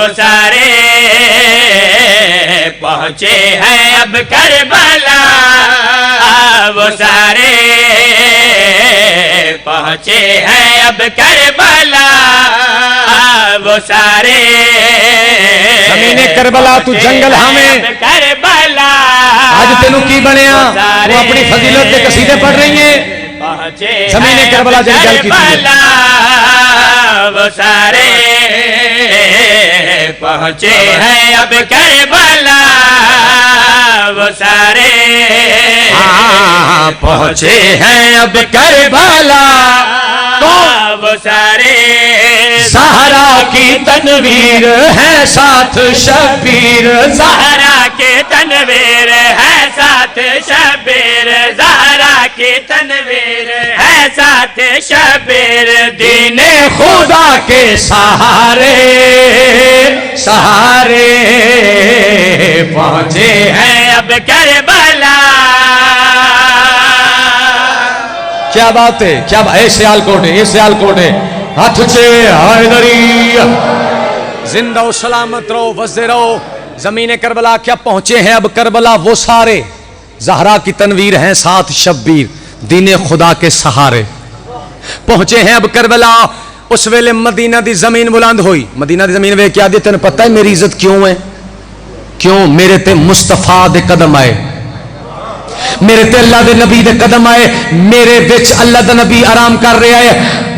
वो सारे पहुँचे हैं अब करबला, वो सारे पहुँचे हैं अब करबला, वो सारे ज़मीने करबला तू जंगल हमें करबला। आज तेनू की बनया, वो अपनी फजीलत के कसीदे पढ़ रही है। ज़मीने करबला जंगल की वो सारे पहुँचे हैं अब करबला, वो सारे पहुँचे हैं अब करबला। तो वो सारे सहरा की तनवीर है साथ शबीर, ज़हरा के तनवीर है साथ शबीर, ज़हरा के तनवीर है साथ शबीर। दीने खुदा के सहारे सहारे पहुँचे हैं अब करबला। क्या बात है, क्या ऐसे आलकोट है, ऐसे आलकोट है। हाथ ऊंचे हैदरी, जिंदा हो सलामत रहो वज़े रहो। ज़मीने करबला क्या पहुंचे हैं अब करबला, वो सारे ज़हरा की तनवीर हैं साथ शब्बीर, दीने खुदा के सहारे पहुंचे हैं अब करबला। उस वेले मदीना दी जमीन बुलंद हुई। मदीना दी जमीन वे क्या दी, तेन पता है मेरी इज्जत क्यों है? क्यों? मेरे ते मुस्तफा दे कदम आए, मेरे ते अल्लाह दे नबी दे कदम आए। मेरे विच अल्लाह दा नबी आराम कर रहा है,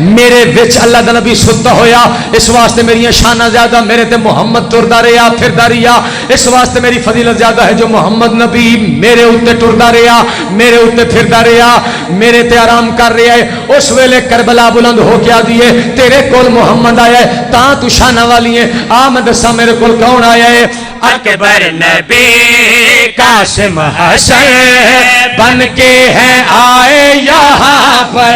मेरे विच अल्लाह दा नबी सुता होया। इस वास्ते मेरिया शाना ज्यादा, मेरे ते मुहम्मद तुरदा रहा फिरदा रहा। इस वास्ते मेरी फजीलत ज्यादा है जो मुहम्मद नबी मेरे उत्ते टुरदा रहा, मेरे उत्ते फिरदा रहा, मेरे ते आराम कर रहा है। उस वेले करबला बुलंद हो के आदी है, तेरे कोल मुहम्मद आया है ता तू शाना वाली है। आ मैं दसा मेरे कोल कौन आया है? अकबर नबी कासिम हसन बन के हैं आए यहाँ पर।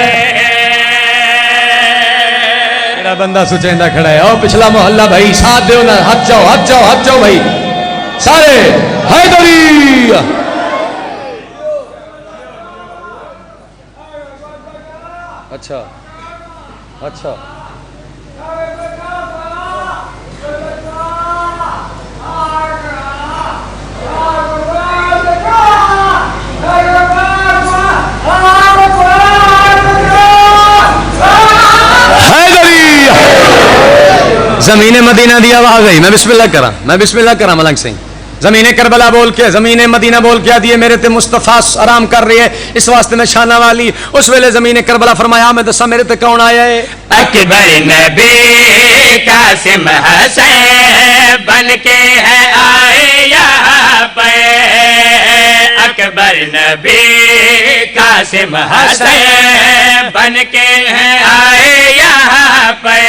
मेरा बंदा सुचेंदा खड़ा है। और पिछला मोहल्ला भाई साथ दो ना, हाथ जाओ हाथ जाओ हाथ जाओ भाई सारे। हैदरी अच्छा अच्छा ज़मीने मदीना दी आवाज़ आई। मैं बिस्मिल्लाह करा मलंग सिंह। ज़मीने करबला बोल के, ज़मीने मदीना बोल के दिए मेरे ते मुस्तफ़ा आराम कर रही है, इस वास्ते मैं शाना वाली। उस वेले ज़मीने करबला फरमाया मैं दसा मेरे ते कौन आया है? अकबर नबी कासिम हसन बन के है आए यहाँ पे। अकबर नबी कासिम हसन बन के है आए यहाँ पे।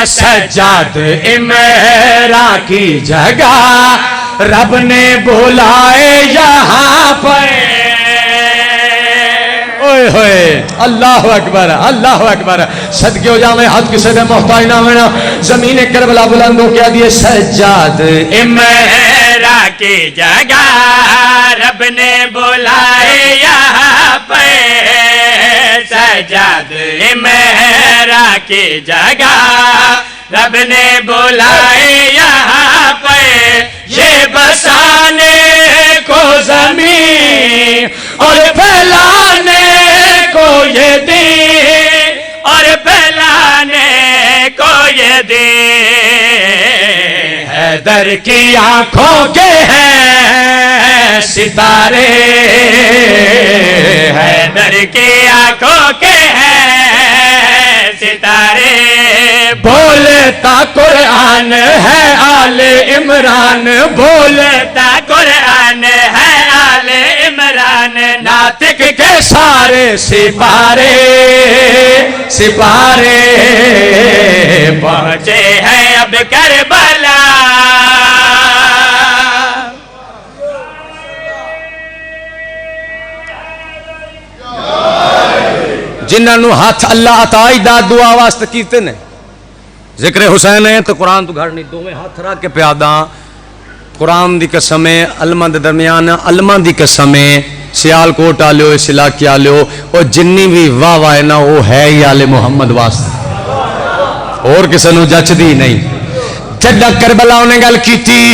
सज्जाद इमरा की जगह रब ने बुलाए यहाँ पर। ओए होए अल्लाह अकबर अल्लाह अकबर। सदके हो जावे हाथ किसे दे मोहताज ना होना। ज़मीने करबला बुलंद हो क्या दिए सज्जाद इमरा की जगह रब ने बुलाए यहाँ पे। सज्जाद इमरा की जगह रब ने बुलाए यहाँ पे। ये बसाने को ज़मीन और फैलाने को ये दीन, और फैलाने को ये दीन। हैदर की आंखों के हैं सितारे, हैदर की आंखों के हैं सितारे। बोलता कुरान है आले इमरान, बोलता कुरान है आले इमरान। नातिक के सारे सिपारे सिपारे पहुँचे हैं अब करबला। जिन्होंने हाथ अल्लाह अताई दा दुआ वास्ते कीते ने। जिक्र हुसैन है तो कुरान तो घर नहीं, दोवें हाथ रख के प्यादा कुरान दी कसम है। अलमा दे दरमियान अलमा दी कसम है। सियालकोट आलो इस इलाके आलो और जिन्नी भी वाह वाह है ना वो है ही आले मुहम्मद वास्ते, और किसी को जचदी नहीं। जदा करबला उन्हें गल की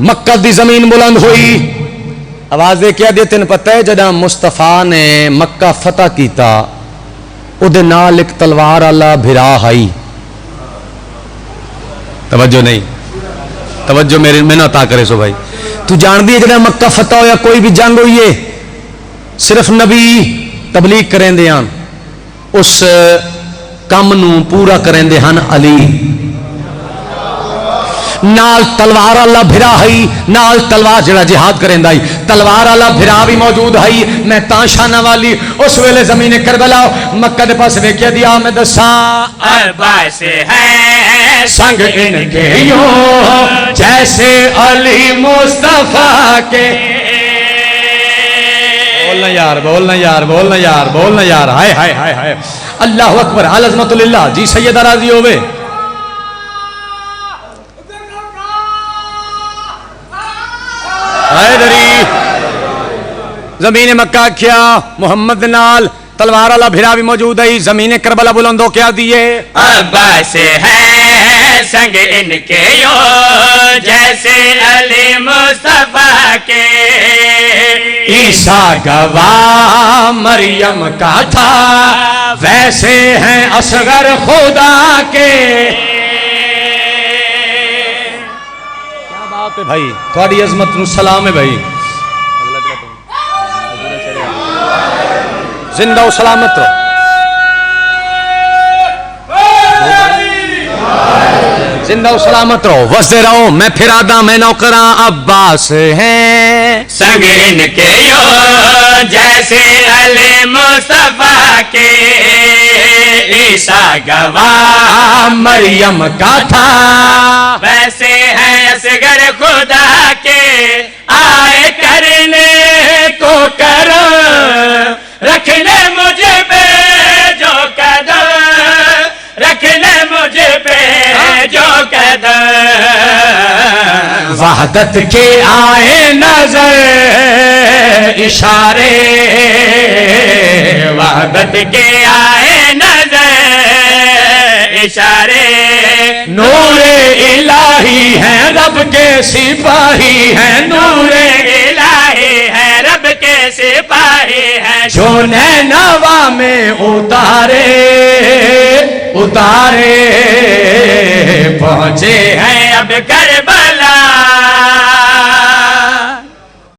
मक्का दी जमीन बुलंद हुई आवाज दे क्या दे तेन पता है जदा मुस्तफा ने मक्का फतह किया उदे नाल एक तलवार आला भिरा आई तवज्जो नहीं तवज्जो मेरे में ना ता करे सो भाई तू जान दी जदा मक्का फतह होया कोई भी जंग हुई है सिर्फ नबी तबलीग करेंदे हन उस काम नू पूरा करेंदे हन अली नाल तलवार आला भिरा हई नाल तलवार जड़ा जिहाद करेंदा ही तलवार आला भिरा भी मौजूद हई मैं ताशाना वाली उस वेले जमीन करबला मक्का दे पास वेख्या दिया मैं दसा अब्बास है संग इनके यूं जैसे अली मुस्तफा के बोलना यार बोलना यार बोलना यार बोलना यार हाय हाय हाय हाय अल्लाह अकबर अल अज़मतुल्लाह जी सैयदा राजी होवे जमीन मक्का क्या मोहम्मद नाल तलवार वाला भिरा भी मौजूद है जमीन करबला बुलंदो क्या दिए अब्बास है संग इनके यो जैसे अली मुस्तफा के ईसा गवाह मरियम का था वैसे हैं असगर खुदा के क्या बात है भाई थोड़ी अजमत नु सलाम है भाई जिंदा और सलामत रहो जिंदा और सलामत रहो वसदे रहो मैं फिर आदा मैं नौकरा अब्बास हैं संग इनके यो जैसे अली मुस्तफा के ईसा गवाह मरियम का था वैसे हैं असगर खुदा के आए करने को करो रखने मुझे पे जो कदम रखने मुझे पे जो कदम वहदत के आए नजर इशारे वहदत के आए नजर इशारे नूरे इलाही हैं रब के सिपाही हैं नूरे इलाही है रब के सिपाही है जो नैनवा में उतारे उतारे पहुंचे हैं अब कर